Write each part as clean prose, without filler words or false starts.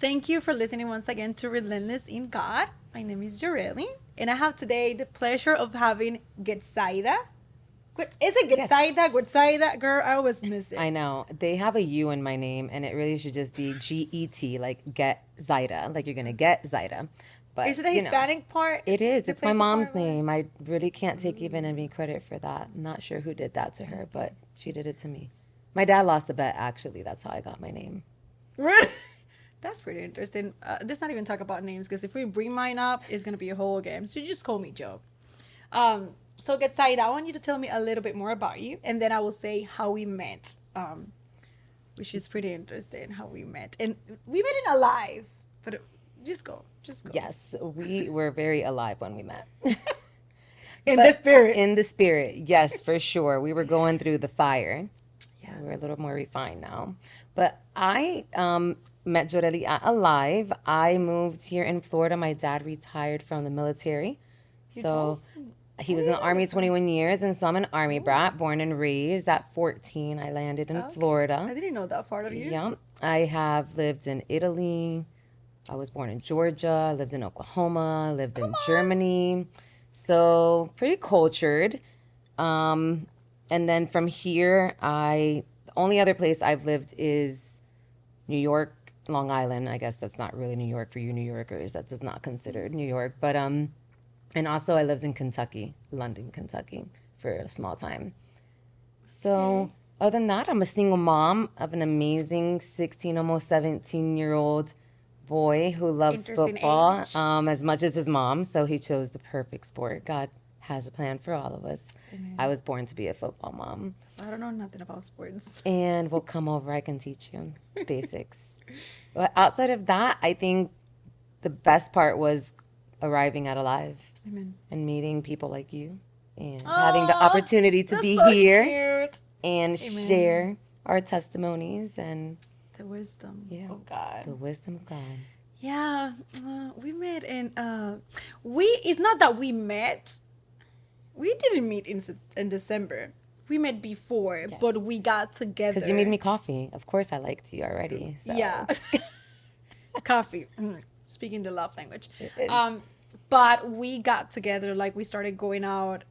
Thank you for listening once again to Relentless in God. My name is Joreli, and I have today the pleasure of having Getsaida. Is it Yes, Getsaida? Getsaida? Girl, I always miss it. I know. They have a U in my name, and it really should just be GET, like get Zaida, like you're going to get Zaida. But, Is it the Hispanic part it is. that It's my plays a part mom's of it? name. I really can't take even any credit for that. I'm not sure who did that to her, but she did it to me. My dad lost a bet, actually. That's how I got my name. Really? That's pretty interesting. Let's not even talk about names because if we bring mine up, it's gonna be a whole game. So you just call me Joe. So Getsaida, I want you to tell me a little bit more about you, and then I will say how we met. Which is pretty interesting how we met, and we met in a live. But just go, just go. Yes, we were very alive when we met. In the But spirit. in the spirit, yes, for sure. We were going through the fire. Yeah. We're a little more refined now. But I met Joreli alive. I moved here in Florida. My dad retired from the military. You told So us. he I was in didn't the know Army this one. 21 years. And so I'm an Army Oh, brat, born and raised. At 14, I landed in okay. Florida. I didn't know that part of you. Yeah. I have lived in Italy. I was born in Georgia. I lived in Oklahoma. Lived Come in on. Germany. So pretty cultured. Um, and then from here, the only other place I've lived is New York, Long Island. I guess that's not really New York for you New Yorkers. That is not considered New York. But and also I lived in Kentucky, London, Kentucky, for a small time. So Okay. other than that, I'm a single mom of an amazing 16, almost 17-year-old boy who loves Interesting football age. as much as his mom. So he chose the perfect sport. God has a plan for all of us. I Amen. was born to be a football mom. So I don't know nothing about sports. And we'll come over, I can teach you basics. But outside of that, I think the best part was arriving at Alive Amen. and meeting people like you and having the Oh, opportunity to that's be so here cute. and Amen. share our testimonies and, The wisdom yeah, of God. the wisdom of God. Yeah, we met in we. It's not that we met. We didn't meet in December. We met before, but Yes. we got Because you made together. me coffee. Of course, I liked you already. Yeah, So coffee. Speaking the love language. it is. Um, but we got together. Like we started going out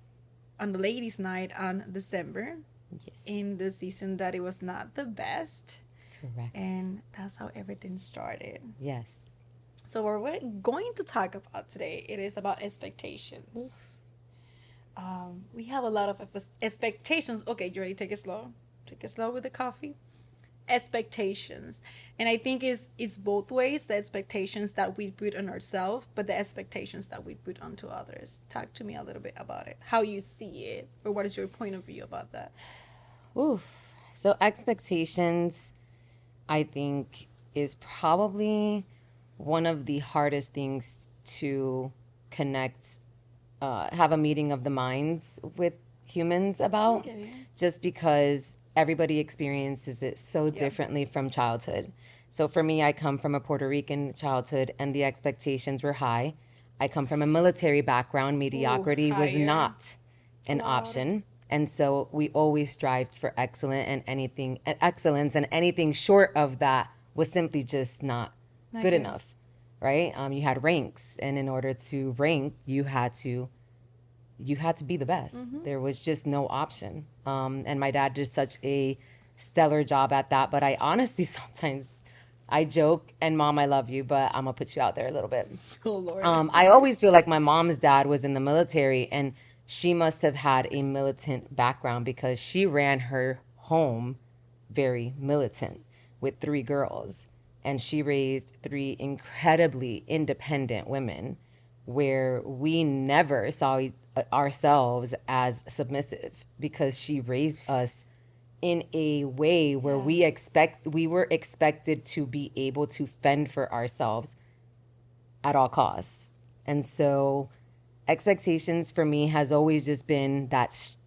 on the ladies' night on December Yes. in the season that it was not the best, Correct. and that's how everything started. Yes. So what we're going to talk about today, it is about expectations. We have a lot of expectations. Okay, you ready? Take it slow. Take it slow with the coffee. Expectations, and I think is both ways. The expectations that we put on ourselves, but the expectations that we put onto others. Talk to me a little bit about it. How you see it, or what is your point of view about that? Oof. So expectations, I think, is probably one of the hardest things to connect, have a meeting of the minds with humans about, Okay. just because everybody experiences it so Yeah. differently from childhood. So for me, I come from a Puerto Rican childhood and the expectations were high. I come from a military background. Ooh, Mediocrity was higher. not an Loud. option. And so we always strived for excellence, and anything short of that was simply just not Not good good. enough, right? You had ranks, and in order to rank, you had to be the best. There was just no option. And my dad did such a stellar job at that. But I honestly sometimes I joke, and mom, I love you, but I'm gonna put you out there a little bit. Oh Lord. I always feel like my mom's dad was in the military, and she must have had a militant background because she ran her home very militant with three girls. And she raised three incredibly independent women where we never saw ourselves as submissive because she raised us in a way where Yeah. we were expected to be able to fend for ourselves at all costs. And so expectations for me has always just been that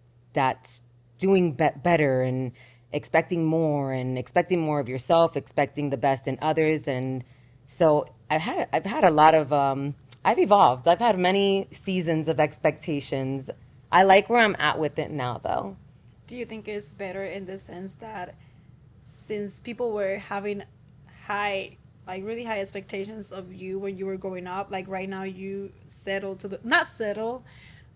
doing better and expecting more of yourself, expecting the best in others. And so I've had a lot of I've evolved. I've had many seasons of expectations. I like where I'm at with it now though. Do you think it's better in the sense that since people were having high like really high expectations of you when you were growing up? Like right now you settle to the not settle,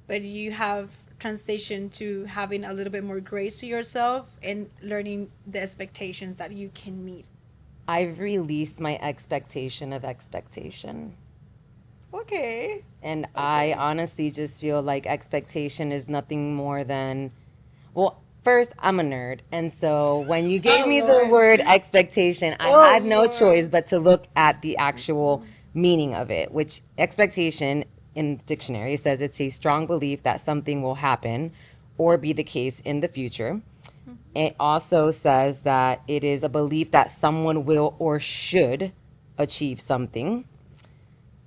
but you have transitioned to having a little bit more grace to yourself and learning the expectations that you can meet. I've released my expectation of expectation. Okay. And I Okay. honestly just feel like expectation is nothing more than, well, first, I'm a nerd. And so when you gave Oh me the Lord. word expectation, I Oh had no choice Lord. but to look at the actual meaning of it, which expectation in the dictionary says it's a strong belief that something will happen or be the case in the future. It also says that it is a belief that someone will or should achieve something.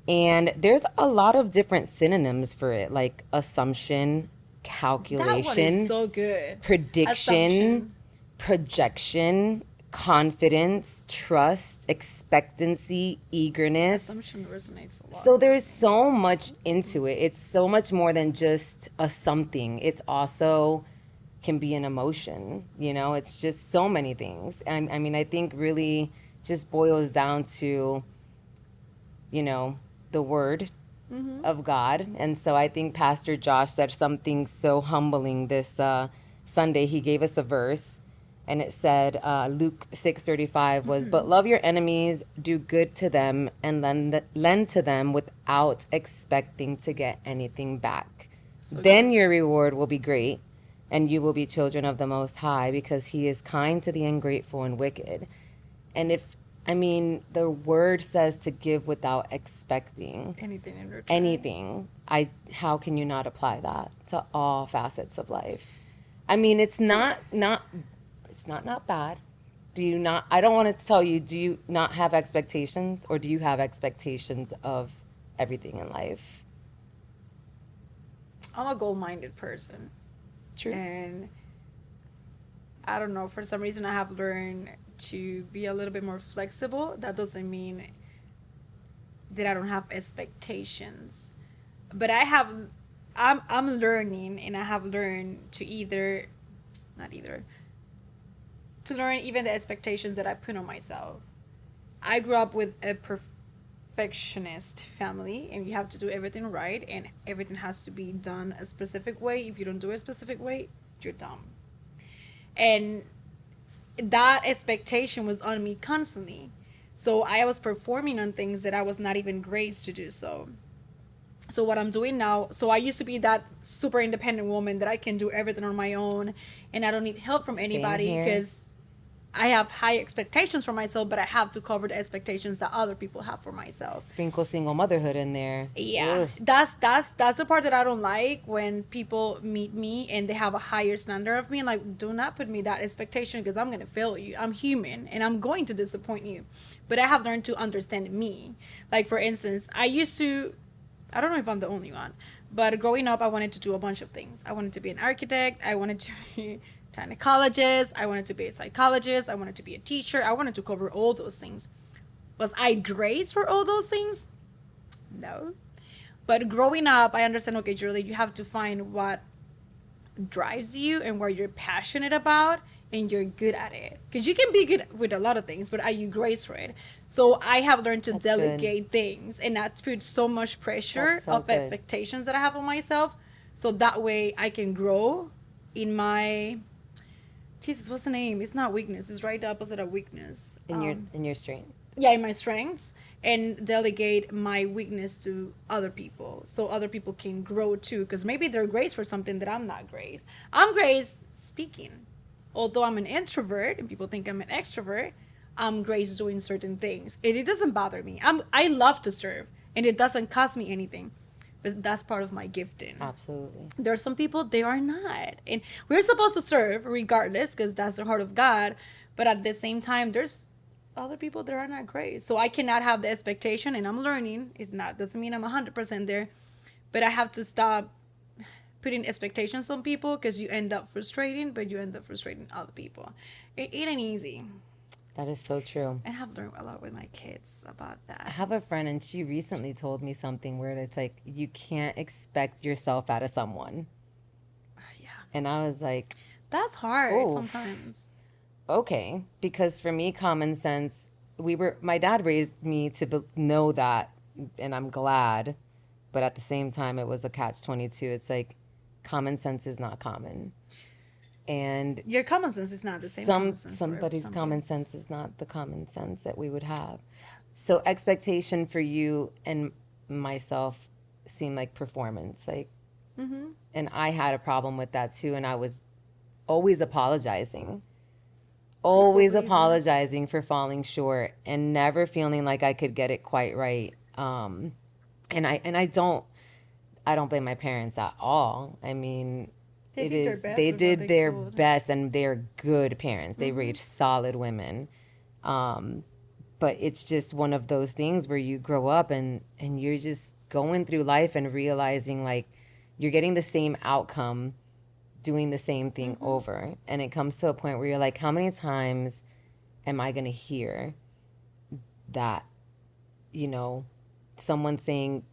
And there's a lot of different synonyms for it, like assumption, That one is calculation, so good. prediction, Assumption. projection, confidence, trust, expectancy, eagerness. Assumption resonates a lot So with there's me. so much into it. It's so much more than just a something. It's also can be an emotion, you know? It's just so many things. I mean, I think really just boils down to, you know, the word of God. And so I think Pastor Josh said something so humbling this Sunday. He gave us a verse, and it said, Luke 6:35 was, "But love your enemies, do good to them, and lend to them without expecting to get anything back. So Then good. your reward will be great, and you will be children of the Most High, because He is kind to the ungrateful and wicked." And if, I mean, the word says to give without expecting Anything in return. anything. How can you not apply that to all facets of life? I mean, it's not bad. Do you not, I don't want to tell you, do you not have expectations, or do you have expectations of everything in life? I'm a goal-minded person, True. and I don't know. For some reason, I have learned to be a little bit more flexible. That doesn't mean that I don't have expectations, but I have. I'm learning, and I have learned to either, not either, to learn even the expectations that I put on myself. I grew up with a perfectionist family, and you have to do everything right, and everything has to be done a specific way. If you don't do it a specific way, you're dumb. And that expectation was on me constantly. So I was performing on things that I was not even graced to do so. So what I'm doing now, so I used to be that super independent woman that I can do everything on my own and I don't need help from Same anybody here. because I have high expectations for myself, but I have to cover the expectations that other people have for myself. Sprinkle single motherhood in there. Yeah, Ugh. that's the part that I don't like when people meet me and they have a higher standard of me. Like, do not put me that expectation because I'm gonna fail you. I'm human and I'm going to disappoint you. But I have learned to understand me. Like for instance, I used to, I don't know if I'm the only one, but growing up, I wanted to do a bunch of things. I wanted to be an architect. I wanted to be a gynecologist. I wanted to be a psychologist. I wanted to be a teacher. I wanted to cover all those things. Was I graced for all those things? No. But growing up, I understand, okay, Julie, you have to find what drives you and what you're passionate about and you're good at it. Because you can be good with a lot of things, but are you graced for it? So I have learned to That's good. delegate things and not put so much That's pressure so of good. expectations that I have on myself. So that way I can grow in my, Jesus, what's the name? It's not weakness. It's right opposite of weakness. In your strength. Yeah, in my strengths, and delegate my weakness to other people so other people can grow too, because maybe they're graced for something that I'm not graced. I'm graced speaking, although I'm an introvert and people think I'm an extrovert. I'm graced doing certain things and it doesn't bother me. I love to serve and it doesn't cost me anything, but that's part of my gifting. Absolutely. There are some people they are not, and we're supposed to serve regardless because that's the heart of God, but at the same time there's other people that are not great, so I cannot have the expectation, and I'm learning. It not doesn't mean I'm 100% there, but I have to stop putting expectations on people because you end up frustrating, but you end up frustrating other people. It ain't easy, That is so true. and I've learned a lot with my kids about I that. have a friend, and she recently told me something where it's like, you can't expect yourself out of someone. Yeah, And I was like, that's hard oh, sometimes. okay. Because for me, common sense my dad raised me to know that, and I'm glad, but at the same time, it was a catch-22. It's like common sense is not common. And your common sense is not the same common sense for somebody's something. common sense is not the common sense that we would have. So expectation for you and myself seemed like performance, like, and I had a problem with that too. And I was always apologizing for falling short and never feeling like I could get it quite right. And I don't blame my parents at all. I mean, They did their best they with what did they their could. best, and they're good parents. They raised solid women. But it's just one of those things where you grow up and you're just going through life and realizing like you're getting the same outcome doing the same thing over. And it comes to a point where you're like, how many times am I going to hear that, you know, someone saying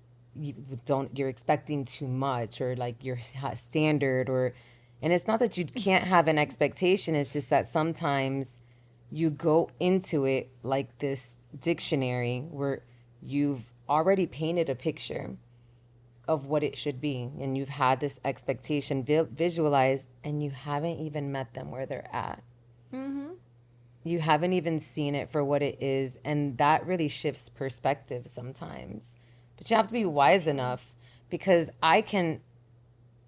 you're expecting too much, or like your standard, or, and it's not that you can't have an expectation. It's just that sometimes you go into it like this dictionary where you've already painted a picture of what it should be, and you've had this expectation visualized, and you haven't even met them where they're at. You haven't even seen it for what it is, and that really shifts perspective sometimes. But you have to be wise enough, because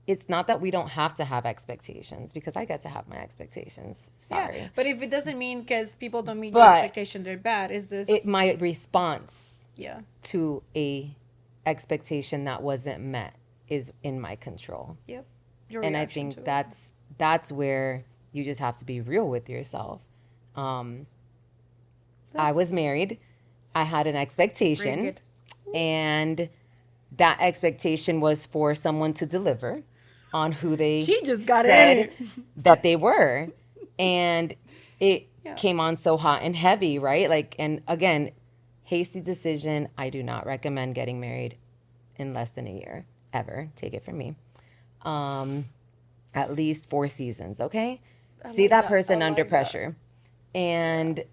it's not that we don't have to have expectations, because I get to have my expectations. Sorry. Yeah, but if it doesn't mean because people don't meet your But expectation, they're bad. It's just my response yeah. to a expectation that wasn't met is in my control. Yep. Your And I reaction think to it. that's where you just have to be real with yourself. I was married. I had an expectation, Very good. and that expectation was for someone to deliver on who they She just got said it. that they were. And it Yeah. came on so hot and heavy, right? Like, and again, hasty decision. I do not recommend getting married in less than a year, ever. Take it from me. At least 4 seasons, okay? See like that that. person I under like that. pressure. And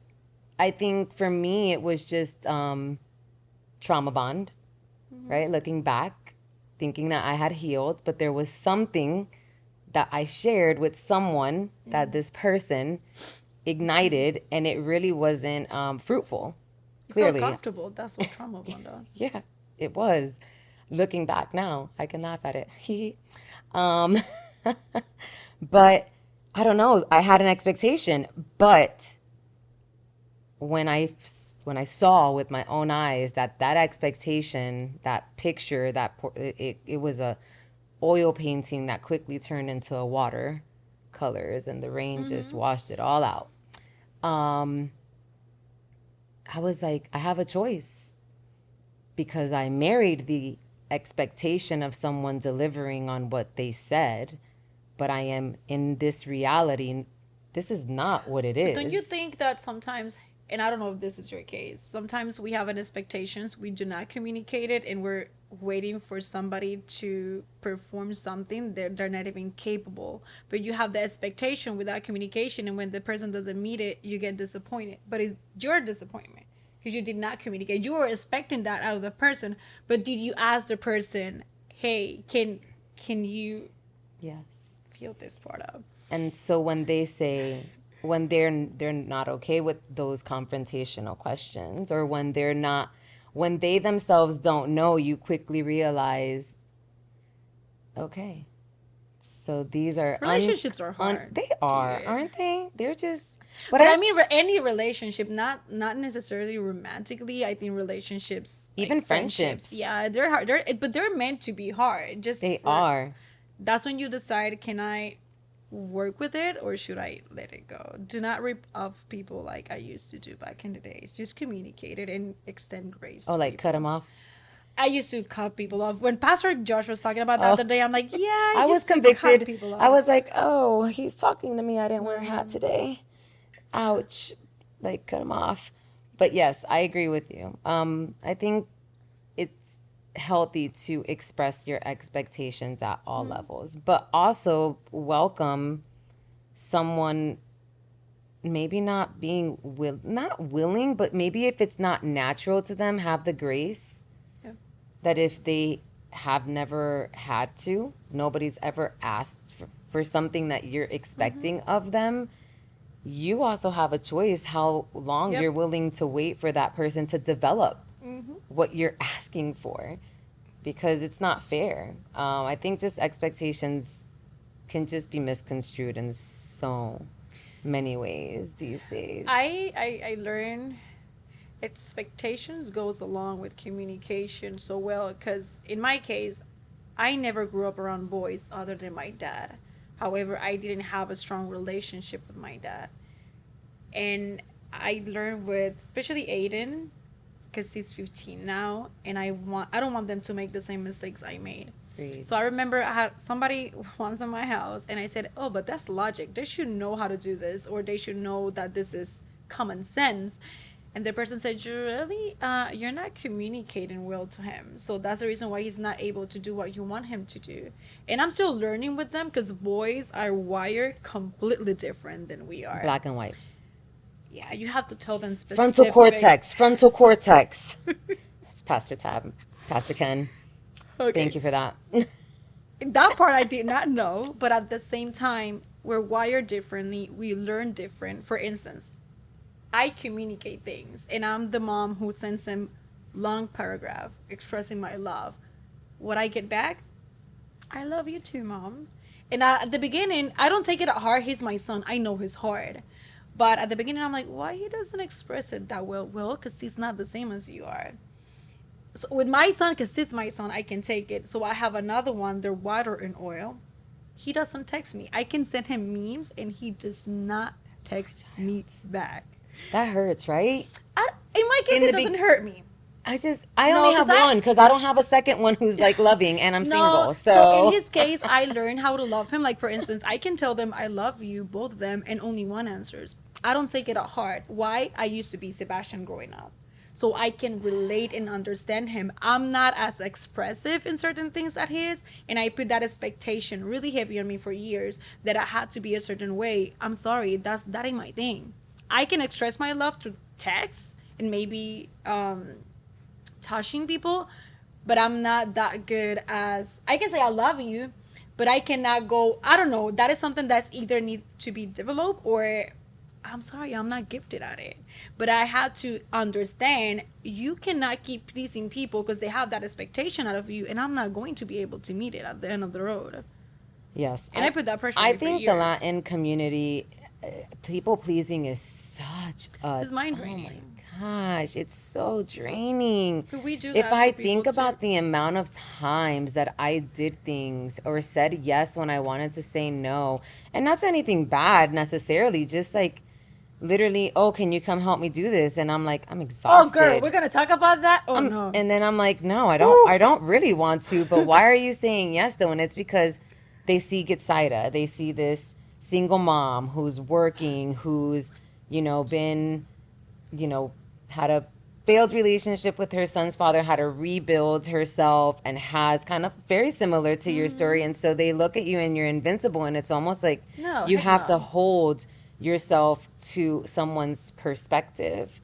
I think for me, it was just trauma bond, right? Looking back, thinking that I had healed, but there was something that I shared with someone that this person ignited, and it really wasn't fruitful. You Clearly. feel comfortable. That's what trauma bond does. Yeah, it was. Looking back now, I can laugh at it. um, but I don't know. I had an expectation, but when I saw with my own eyes that expectation, that picture, it was a oil painting that quickly turned into a water colors, and the rain just washed it all out. I was like, I have a choice, because I married the expectation of someone delivering on what they said, but I am in this reality. This is not what it is. Don't you think that sometimes, and I don't know if this is your case, sometimes we have an expectations, we do not communicate it, and we're waiting for somebody to perform something they're not even capable. But you have the expectation without communication, and when the person doesn't meet it, you get disappointed. But it's your disappointment because you did not communicate. You were expecting that out of the person, but did you ask the person, hey, can you Yes. feel this part out? And so when they say, when they're not okay with those confrontational questions, or when they themselves don't know, you quickly realize, okay, so these are Relationships are hard. They are, period. aren't they? They're just. But I mean, any relationship, not necessarily romantically. I think relationships, Even like friendships. yeah, they're hard. But they're meant to be hard. They are. That's when you decide: can I work with it, or should I let it go? Do not rip off people like I used to do back in the days. Just communicate it and extend grace. Oh, to like people. cut them off. I used to cut people off. When Pastor Josh was talking about that other day, I'm like, yeah, I was used to cut convicted. people off. I was like, oh, he's talking to me. I didn't wear a hat today. Ouch. Like, cut him off. But yes, I agree with you. I think it's healthy to express your expectations at all levels, but also welcome someone maybe not being not willing, but maybe if it's not natural to them, have the grace Yeah. that if they have never had to, nobody's ever asked for something that you're expecting of them, you also have a choice how long Yep. you're willing to wait for that person to develop Mm-hmm. what you're asking for, because it's not fair. I think just expectations can just be misconstrued in so many ways these days. I learned expectations goes along with communication so well, because in my case, I never grew up around boys other than my dad. However, I didn't have a strong relationship with my dad. And I learned with especially Aiden, because he's 15 now, and I don't want them to make the same mistakes I made. Agreed. So I remember I had somebody once in my house, and I said, "Oh, but that's logic. They should know how to do this, or they should know that this is common sense." And the person said, you're not communicating well to him. So that's the reason why he's not able to do what you want him to do. And I'm still learning with them, because boys are wired completely different than we are. Black and white. Yeah, you have to tell them specific. Frontal cortex. Frontal cortex. It's Pastor Tab. Pastor Ken. Okay. Thank you for that. That part I did not know, but at the same time, we're wired differently. We learn different. For instance, I communicate things, and I'm the mom who sends him long paragraph expressing my love. What I get back, I love you too, mom. And at the beginning, I don't take it at heart. He's my son. I know his heart. But at the beginning, I'm like, why he doesn't express it that well? Well, because he's not the same as you are. So with my son, because he's my son, I can take it. So I have another one, they're water and oil. He doesn't text me. I can send him memes, and he does not text me back. That hurts, right? In my case, it doesn't hurt me. I only have one, because I don't have a second one who's like loving, and I'm single. So in his case, I learned how to love him. Like, for instance, I can tell them I love you, both of them, and only one answers. I don't take it at heart. Why? I used to be Sebastian growing up. So I can relate and understand him. I'm not as expressive in certain things as he is, and I put that expectation really heavy on me for years that I had to be a certain way. I'm sorry, that ain't my thing. I can express my love through text and maybe touching people, but I'm not that good as I can say I love you, but I cannot go. I don't know. That is something that's either need to be developed, or I'm sorry, I'm not gifted at it. But I had to understand you cannot keep pleasing people because they have that expectation out of you, and I'm not going to be able to meet it at the end of the road. Yes, and I put that pressure on I me think for the years. Latin community, people pleasing is such a It's mind draining. Oh my gosh, it's so draining. But we do If that I to think people, about too. the amount of times that I did things or said yes when I wanted to say no, and not anything bad necessarily, just like literally, oh, can you come help me do this? And I'm like, I'm Oh, exhausted. girl, we're gonna talk about that. Oh no. And then I'm like, no, Woo. I don't really want to. But why are you saying yes though? And it's because they see Getsaida. They see this single mom who's working, who's, been, had a failed relationship with her son's father, had to rebuild herself, and has kind of very similar to your story. And so they look at you and you're invincible. And it's almost like No, you heck have no. to hold yourself to someone's perspective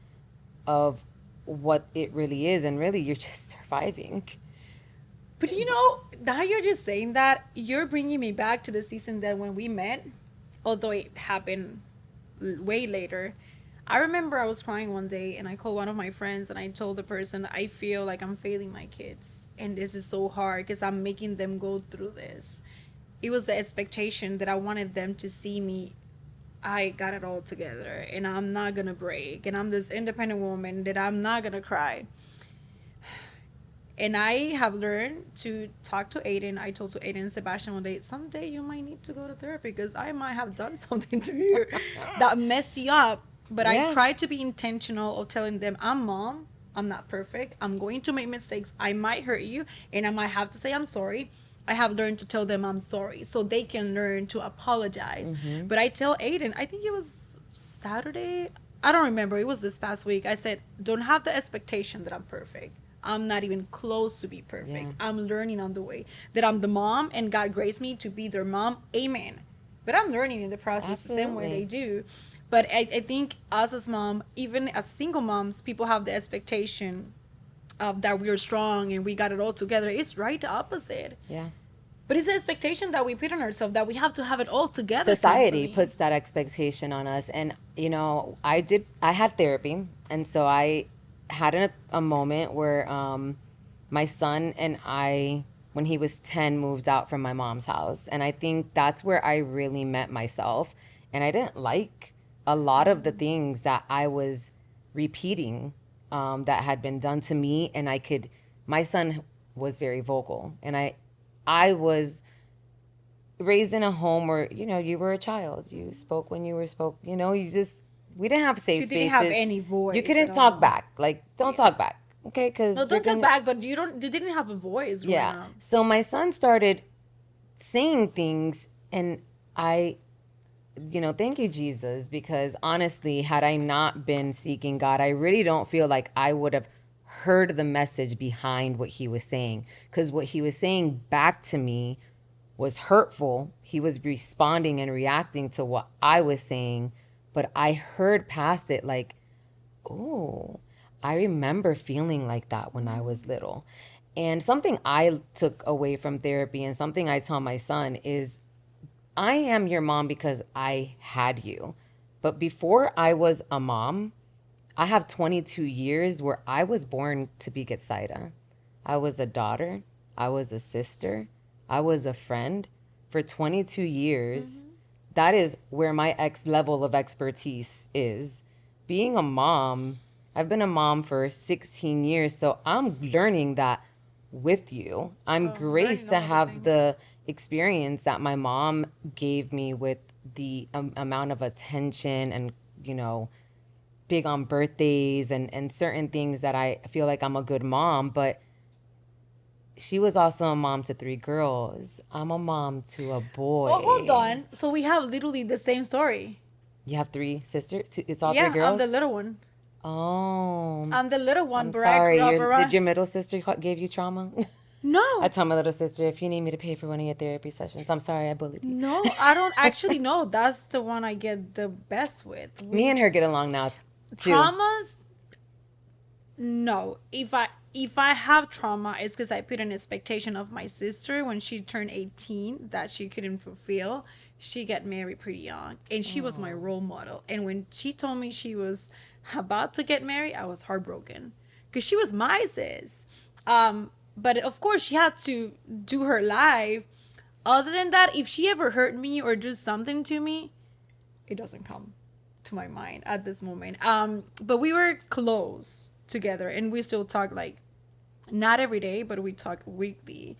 of what it really is. And really, you're just surviving. But now you're just saying that, you're bringing me back to the season that when we met, although it happened way later. I remember I was crying one day, and I called one of my friends, and I told the person, I feel like I'm failing my kids, and this is so hard because I'm making them go through this. It was the expectation that I wanted them to see me. I got it all together, and I'm not gonna break, and I'm this independent woman that I'm not gonna cry. And I have learned to talk to Aiden. I told to Aiden and Sebastian one day, someday you might need to go to therapy because I might have done something to you that messed you up. But Yeah. I try to be intentional of telling them, I'm mom. I'm not perfect. I'm going to make mistakes. I might hurt you, and I might have to say I'm sorry. I have learned to tell them I'm sorry so they can learn to apologize. But I tell Aiden, I think it was Saturday. I don't remember. It was this past week. I said, don't have the expectation that I'm perfect. I'm not even close to be perfect. Yeah. I'm learning on the way that I'm the mom, and God graced me to be their mom. Amen. But I'm learning in the process the same way they do. But I think us as mom, even as single moms, people have the expectation that we're strong and we got it all together. It's right the opposite. Yeah. But it's the expectation that we put on ourselves that we have to have it all together. Society puts that expectation on us. And, you know, I had therapy. And so I had a moment where my son and I, when he was 10, moved out from my mom's house. And I think that's where I really met myself. And I didn't like a lot of the things that I was repeating that had been done to me. And my son was very vocal. And I was raised in a home where, you know, you were a child. You spoke when you were you know, we didn't have safe spaces. You didn't have any voice. You couldn't talk back. Like, don't talk back. Okay? Because no, don't talk back, but you didn't have a voice. Yeah. So my son started saying things, and you know, thank you, Jesus, because honestly, had I not been seeking God, I really don't feel like I would have heard the message behind what he was saying, because what he was saying back to me was hurtful. He was responding and reacting to what I was saying, but I heard past it like, oh, I remember feeling like that when I was little. And something I took away from therapy and something I tell my son is, I am your mom because I had you. But before I was a mom, I have 22 years where I was born to be Getsaida. I was a daughter. I was a sister. I was a friend. For 22 years, that is where my level of expertise is. Being a mom, I've been a mom for 16 years, so I'm learning that with you. I'm graced to have the experience that my mom gave me with the amount of attention and, you know, big on birthdays and certain things that I feel like I'm a good mom, but she was also a mom to 3 girls. I'm a mom to a boy. Oh, hold on. So we have literally the same story. You have 3 sisters? It's all 3 girls? Yeah, I'm the little one. Oh. I'm the little one. I'm sorry. Did your middle sister give you trauma? No. I tell my little sister, if you need me to pay for one of your therapy sessions, I'm sorry I bullied you. No, I don't actually know. That's the one I get the best with. Me and her get along now, too. Traumas? No. If I have trauma, it's because I put an expectation of my sister when she turned 18 that she couldn't fulfill. She got married pretty young, and she was my role model. And when she told me she was about to get married, I was heartbroken because she was my sis. But of course, she had to do her life. Other than that, if she ever hurt me or do something to me, it doesn't come to my mind at this moment. But we were close together, and we still talk, like, not every day, but we talk weekly.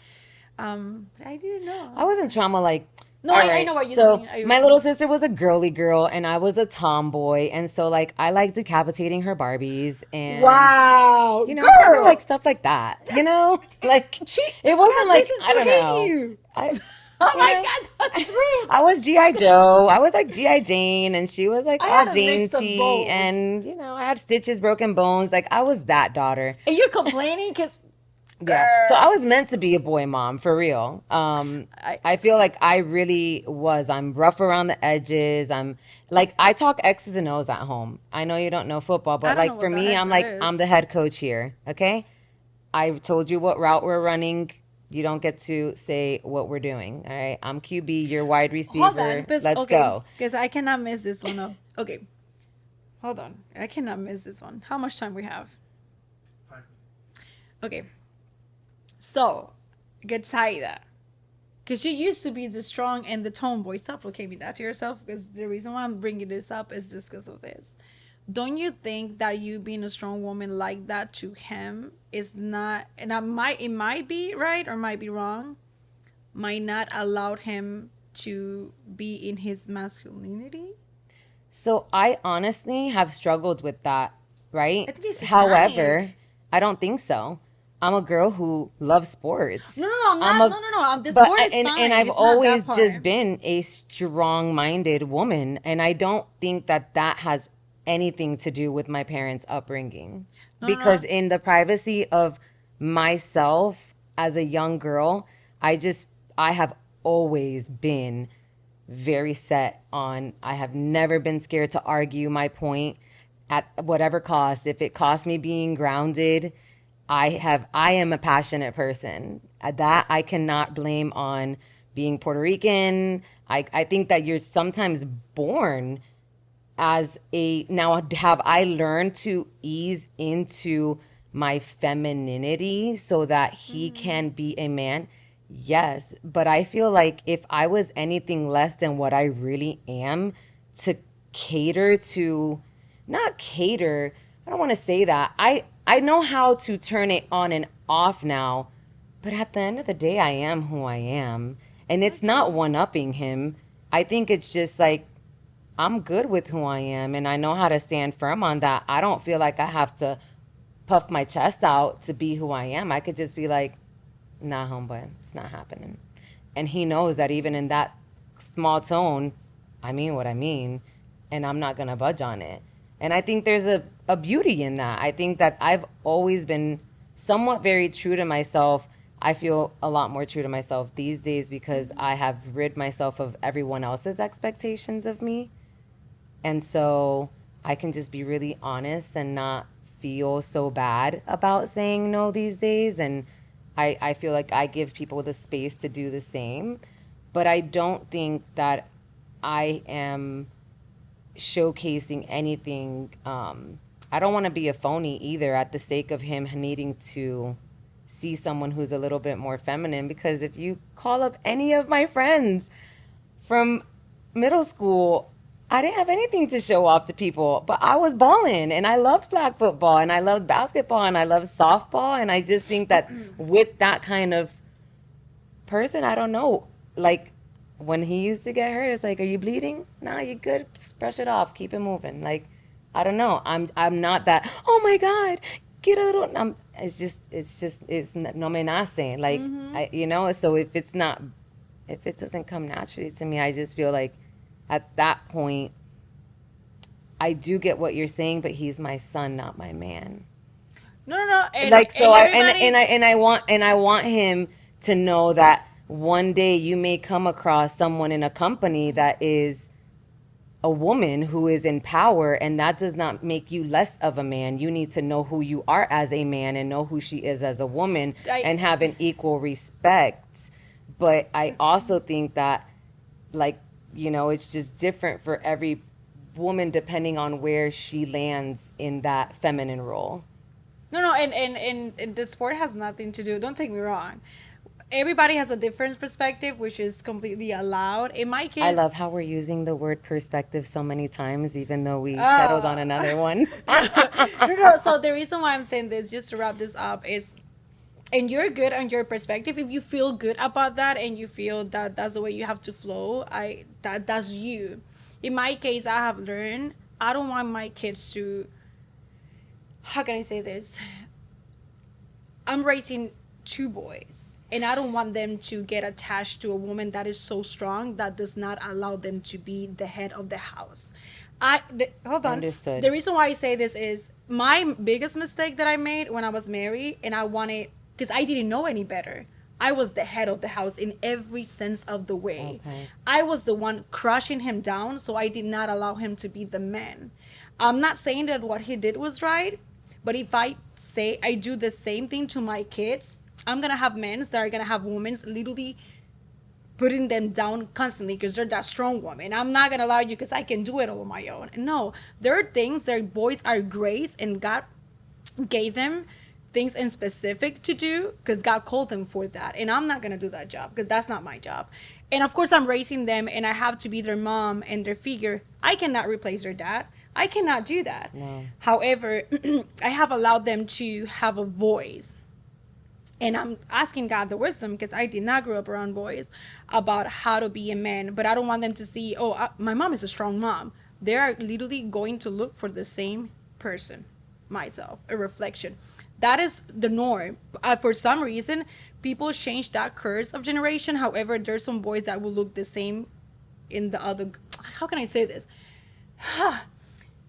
I didn't know. I wasn't trauma like. No, I know what you're saying. So my little sister was a girly girl, and I was a tomboy, and so like I liked decapitating her Barbies, and wow, you know, kind of like stuff like that. You know, like it wasn't like I don't know. You. Oh my God, that's rude. I was G.I. Joe. I was like G.I. Jane, and she was like all dainty, and you know, I had stitches, broken bones. Like I was that daughter. And you're complaining because. Yeah, so I was meant to be a boy mom, for real. I feel like I really was. I'm rough around the edges. I'm like, I talk X's and O's at home. I know you don't know football, but like for me, I'm like, I'm the head coach here, okay? I told you what route we're running. You don't get to say what we're doing, all right? I'm QB, you're wide receiver. Hold on, Let's go. Because I cannot miss this one up. Okay, hold on. I cannot miss this one. How much time we have? 5 minutes. Okay. So, Getsaida, because you used to be the strong and the tomboy. Stop proclaiming that to yourself, because the reason why I'm bringing this up is just because of this. Don't you think that you being a strong woman like that to him is not, and it might be right or might be wrong, might not allow him to be in his masculinity? So I honestly have struggled with that, right? I think it's However, I don't think so. I'm a girl who loves sports. No. The sport is fine. And I've always just been a strong-minded woman, and I don't think that has anything to do with my parents' upbringing. Because in the privacy of myself as a young girl, I have always been very set on, I have never been scared to argue my point at whatever cost. If it costs me being grounded, I am a passionate person. That I cannot blame on being Puerto Rican. I think that you're sometimes born as a, now have I learned to ease into my femininity so that he can be a man? Yes, but I feel like if I was anything less than what I really am, to cater to, not cater, I don't want to say that. I know how to turn it on and off now, but at the end of the day, I am who I am. And it's not one-upping him. I think it's just like, I'm good with who I am and I know how to stand firm on that. I don't feel like I have to puff my chest out to be who I am. I could just be like, nah, homeboy, it's not happening. And he knows that even in that small tone, I mean what I mean, and I'm not gonna budge on it. And I think there's a beauty in that. I think that I've always been somewhat very true to myself. I feel a lot more true to myself these days because I have rid myself of everyone else's expectations of me. And so I can just be really honest and not feel so bad about saying no these days. And I feel like I give people the space to do the same. But I don't think that I am showcasing anything. I don't want to be a phony either at the sake of him needing to see someone who's a little bit more feminine. Because if you call up any of my friends from middle school, I didn't have anything to show off to people, but I was balling and I loved flag football and I loved basketball and I loved softball. And I just think that with that kind of person, I don't know, like when he used to get hurt, it's like, are you bleeding? Nah, you good. Just brush it off. Keep it moving. Like, I don't know. I'm not that, oh my God, get a little, it's no me nace. Like, so if it doesn't come naturally to me, I just feel like, at that point, I do get what you're saying, but he's my son, not my man. No. And, like so, and I want him to know that one day you may come across someone in a company that is a woman who is in power, and that does not make you less of a man. You need to know who you are as a man and know who she is as a woman and have an equal respect. But I also think that, like, it's just different for every woman depending on where she lands in that feminine role. No, and the sport has nothing to do. Don't take me wrong. Everybody has a different perspective, which is completely allowed. In my case, I love how we're using the word perspective so many times, even though we settled on another one. No. So the reason why I'm saying this, just to wrap this up, is, and you're good on your perspective. If you feel good about that and you feel that that's the way you have to flow, that's you. In my case, I have learned I don't want my kids to, how can I say this? I'm raising 2 boys and I don't want them to get attached to a woman that is so strong that does not allow them to be the head of the house. Hold on. Understood. The reason why I say this is my biggest mistake that I made when I was married, and I wanted, because I didn't know any better. I was the head of the house in every sense of the way. Okay. I was the one crushing him down, so I did not allow him to be the man. I'm not saying that what he did was right, but if I say I do the same thing to my kids, I'm going to have men that are going to have women literally putting them down constantly because they're that strong woman. I'm not going to allow you because I can do it all on my own. No, there are things that boys are grace and God gave them things in specific to do because God called them for that, and I'm not gonna do that job because that's not my job. And of course I'm raising them and I have to be their mom and their figure. I cannot replace their dad. I cannot do that. No. However, I have allowed them to have a voice, and I'm asking God the wisdom because I did not grow up around boys about how to be a man. But I don't want them to see, my mom is a strong mom. They are literally going to look for the same person, myself, a reflection. That is the norm. For some reason, people change that curse of generation. However, there's some boys that will look the same in the other. How can I say this?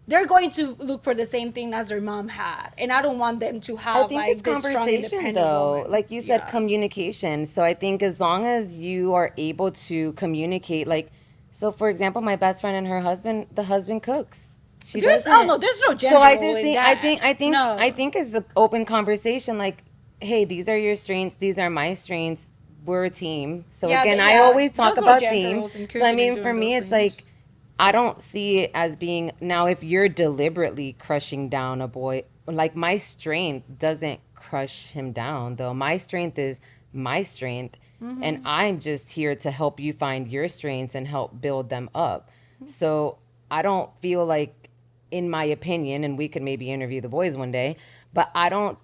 They're going to look for the same thing as their mom had, and I don't want them to have. I think it's this strong, conversation, though. woman. Like you said, communication. So I think as long as you are able to communicate, like So, for example, my best friend and her husband, the husband cooks. She There's doesn't. no gender So I role just in think, that. No. I think it's an open conversation. Like, hey, these are your strengths. These are my strengths. We're a team. So Yeah, again, I yeah. always talk There's no about gender team. roles in So I cooking and mean, for doing me, those it's like things. I don't see it as being now. If you're deliberately crushing down a boy, like my strength doesn't crush him down. Though my strength is my strength, and I'm just here to help you find your strengths and help build them up. So I don't feel like, in my opinion, and we could maybe interview the boys one day, but I don't,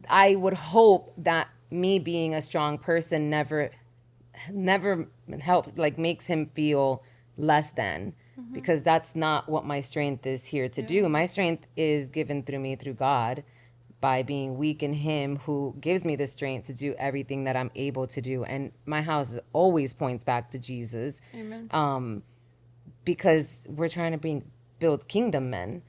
I would hope that me being a strong person never helps, like makes him feel less than, because that's not what my strength is here to do. My strength is given through me through God, by being weak in him who gives me the strength to do everything that I'm able to do. And my house always points back to Jesus. Amen. Because we're trying to build kingdom men.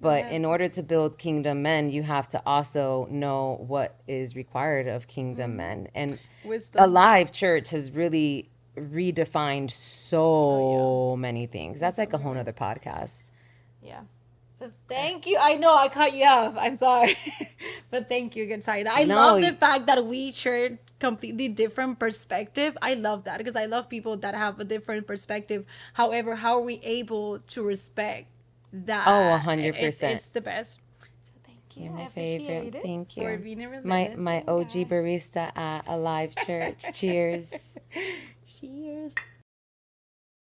But in order to build kingdom men, you have to also know what is required of kingdom men. And Wisdom. Alive Church has really redefined so many things. That's like a whole nother podcast. Yeah. But thank you. I know I cut you off. I'm sorry. But thank you again, Saida. I love the fact that we shared completely different perspective. I love that because I love people that have a different perspective. However, how are we able to respect that? Oh, 100%. It's the best. So thank you. You're I my appreciate favorite. it Thank for you. being a My listening OG guy. barista at Alive Church. Cheers. Cheers.